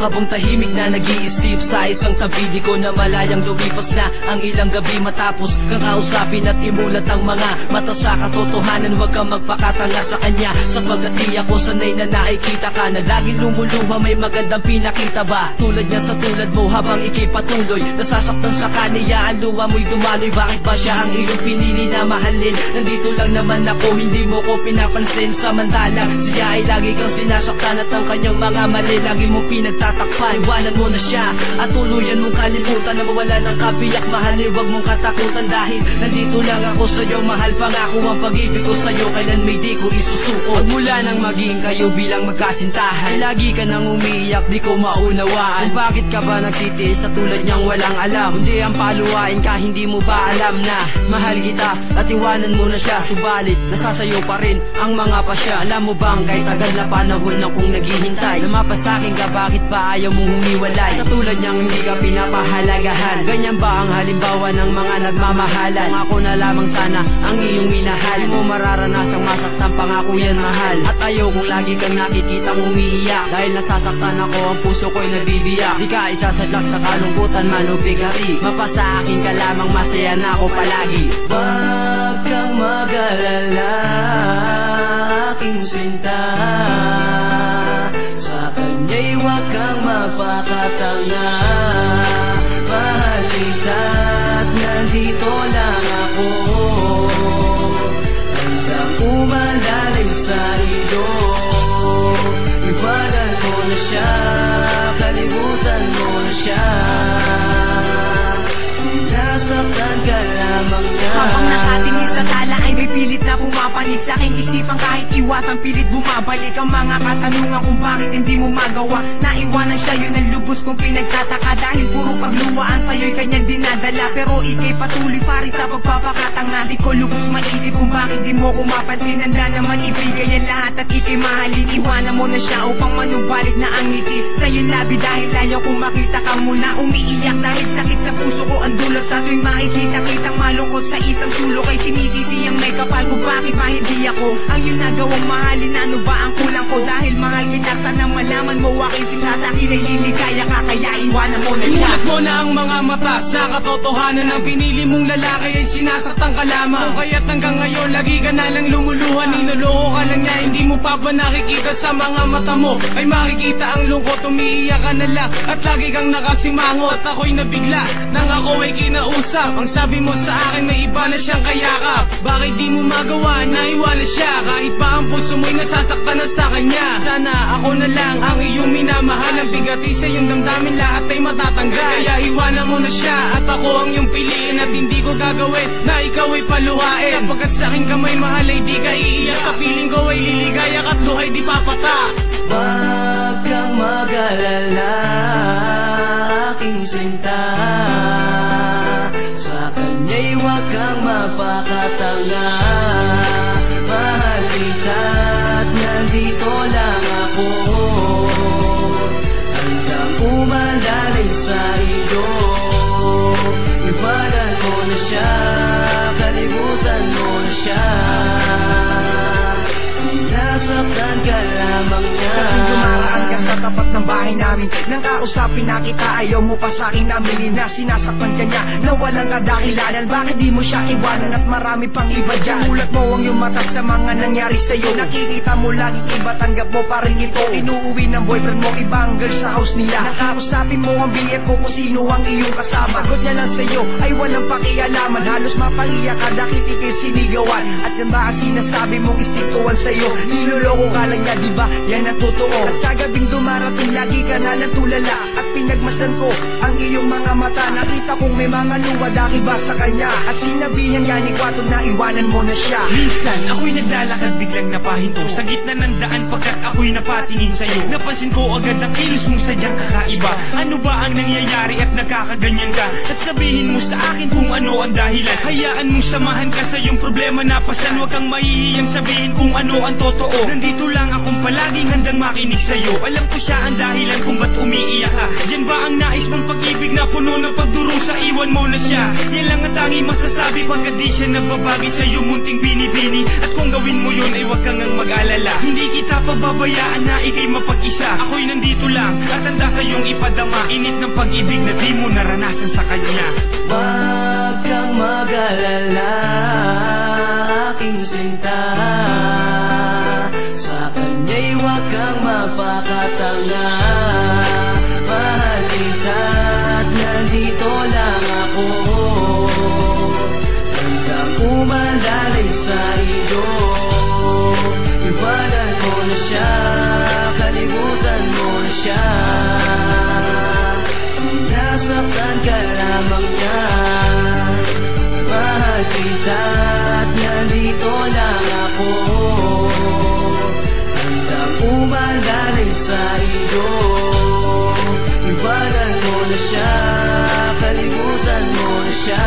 Habang tahimik na nag-iisip sa isang tabi, di ko na malayang lumipas na ang ilang gabi. Matapos kang kausapin at imulat ang mga mata sa katotohanan, huwag kang magpakatanga sa kanya, sapagkat di ako sanay na nakikita ka na laging lumuluha. May magandang pinakita ba? Tulad niya sa tulad mo, habang ikay patuloy nasasaktan sa kaniya, ang luha mo'y dumaloy. Bakit ba siya ang iyong pinili na mahalin? Nandito lang naman ako, hindi mo ko pinapansin. Samantala siya ay lagi kang sinasaktan at ang kanyang mga mali lagi mo pinagtatakpan. Iwanan mo na siya at tuluyan mong kalimutan na mawala ng kabiyak. Mahali, huwag mong katakutan dahil nandito lang ako sa'yo. Mahal, pangako ang pag-ibig ko sa'yo, kailan may di ko isusuko. Magmula nang maging kayo bilang magkasintahan, lagi ka nang umiiyak, di ko maunawaan kung bakit ka ba nagtitiis sa tulad niyang walang alam. Hindi ang paluwain ka, hindi mo ba alam na mahal kita at iwanan mo na siya? Subalit nasasayo pa rin ang mga pasya. Alam mo bang kahit tagal na panahon na kong naghihintay, lumapasakin ka, bakit ba ayaw mong humiwalay? Sa tulad niyang hindi ka pinapahalagahan, ganyan ba ang halimbawa ng mga nagmamahalan? Kung ako na lamang sana ang iyong minahal, di mo mararanasang masaktan, pangako yan mahal. At ayaw kung lagi kang nakikitang umiiyak, dahil nasasaktan ako, ang puso ko'y nabibiyak. Di ka isasadlak sa kalungkutan man o bigati, mapasa akin ka lamang, masaya na ako palagi. Wag kang mag-alala, aking sinta, sa kanya'y wag kang mapakatanga. Mahal kita at nandito lang ako, handang umalalim sa iyo. Iwanan mo na siya, kalimutan mo na siya, sinasaktan ka lamang niya. Habang nakatingin sa tala ay may pilit na pumapanig sa aking isipan, kahit iwasan pilit bumabalik ang mga katanungan kung bakit hindi mo magawa. Naiwanan siya, yun ang lubos kong pinagtataka, dahil puro pagluwaan sa'yo'y kanyang dinadala. Pero ikay patuloy pa rin sa pagpapakatanga, di ko lubos maisip kung bakit di mo ko mapansin. Handa naman ibigay ang lahat at ikay mahalin. Iwanan mo na siya upang manubalik na ang ngiti sa iyong labi, dahil ayaw kong makita ka muna umiiyak, dahil sakit sa puso ko ang dulot sa tuwing makikita kitang malungkot sa isang sulok. Ay sinisisi ang may kapal ko, bakit ba hindi ako ang iyong nagawang mahalin? Ano ba ang kulang ko? Dahil mahal kita, sana malaman mo aking sinta sa akin ay liligaya ka, kaya iwanan mo na siya. Imulat mo na ang mga mata sa katotohanan, ang pinili mong lalaki ay sinasaktan ka lamang. O kaya't hanggang ngayon lagi ka na lang lumuluha, niloloko ka lang niya, hindi mo pa ba nakikita sa mga mata mo? Ay makikita ang lungkot, umiiyak ka na lang at lagi kang nakasimango. At ako'y nabigla nang ako ay kinausap, ang sabi mo sa akin may iba na siyang kayakap. Bakit di mo magawa na iwanan siya, kahit pa ang puso mo'y nasasaktan na sa kanya? Sana ako na lang ang iyong minamahal, ang bigati sa iyong damdamin lahat ay matatanggal. Kaya iwanan mo na siya at ako ang iyong piliin, at hindi ko gagawin na ikaw ay paluhain. Kapagkat sa aking kamay mahal ay di ka iiyak, sa piling ko ay liligaya at luhay di papatak. Wag kang mag-alala, aking sinta, sa kanya'y wag kang mapakatanga. Mahal kita at nandito lang ako, handang umalalim sa iyo. Iwanan mo na siya, kalimutan mo na siya, sinasaktan ka lamang niya. Sa tuwing dumaraan ka sa tapat ng bahay namin, nang kausapin na kita, ayaw mo pa sa'kin namili na sinasaktan ka niya na walang kadahilanan. Bakit di mo siya iwanan at marami pang iba dyan? Mulat mo ang iyong mata sa mga nangyari sa'yo, nakikita mo lagi iba, tanggap mo pa rin ito. Inuuwi ng boyfriend mo ibang girl sa house nila, nakausapin mo ang BF mo kung sino ang iyong kasama. Sagot niya lang sa'yo ay walang pakialaman, halos mapahiya ka dahil ikay sinigawan. At yan ba ang sinasabi mong istikuan sa'yo? Niloloko ka lang niya, diba? Yan ang totoo. At sa gabing dumarating lagi ka nalang tulala, at pinagmasdan ko ang iyong mga mata, nakita kong may mga luwa dahil ba sa kanya. At sinabihan nga ni Kwatog na iwanan mo na siya. Minsan ako'y naglalakad biglang napahinto sa gitna ng daan, pagkat ako'y napatingin sa'yo. Napansin ko agad ang kilos mong sadyang kakaiba. Ano ba ang nangyayari at nagkakaganyan ka? At sabihin mo sa akin kung ano ang dahilan. Hayaan mong samahan ka sa iyong problema na pasan, huwag kang mahihiyang sabihin kung ano ang totoo. Nandito lang akong palaging handang makinig sa'yo. Alam ko siya ang dahilan kung ba't umiiyak ka. Diyan ba ang nais mong pag-ibig na puno ng pagdurusa? Iwan mo na siya, yan lang ang tangi masasabi, pagkat di siya nagbabagay sa'yo, munting binibini. At kung gawin mo yun ay huwag kang mag-alala, hindi kita pababayaan na ika'y mapag-isa. Ako'y nandito lang at handa sa iyong ipadama init ng pag-ibig na di mo naranasan sa kanya. Wag kang mag-alala, aking sinta, sa kanya'y wag kang magpakatanga. Mahal kita at nandito lang ako, handang umalalay sa iyo. Iwanan mo na siya, kalimutan mo na siya, sinasaktan ka lamang niya. Mahal kita at nandito lang ako, handang umalalay sa iyo. Iwanan mo na siya, kalimutan mo na siya.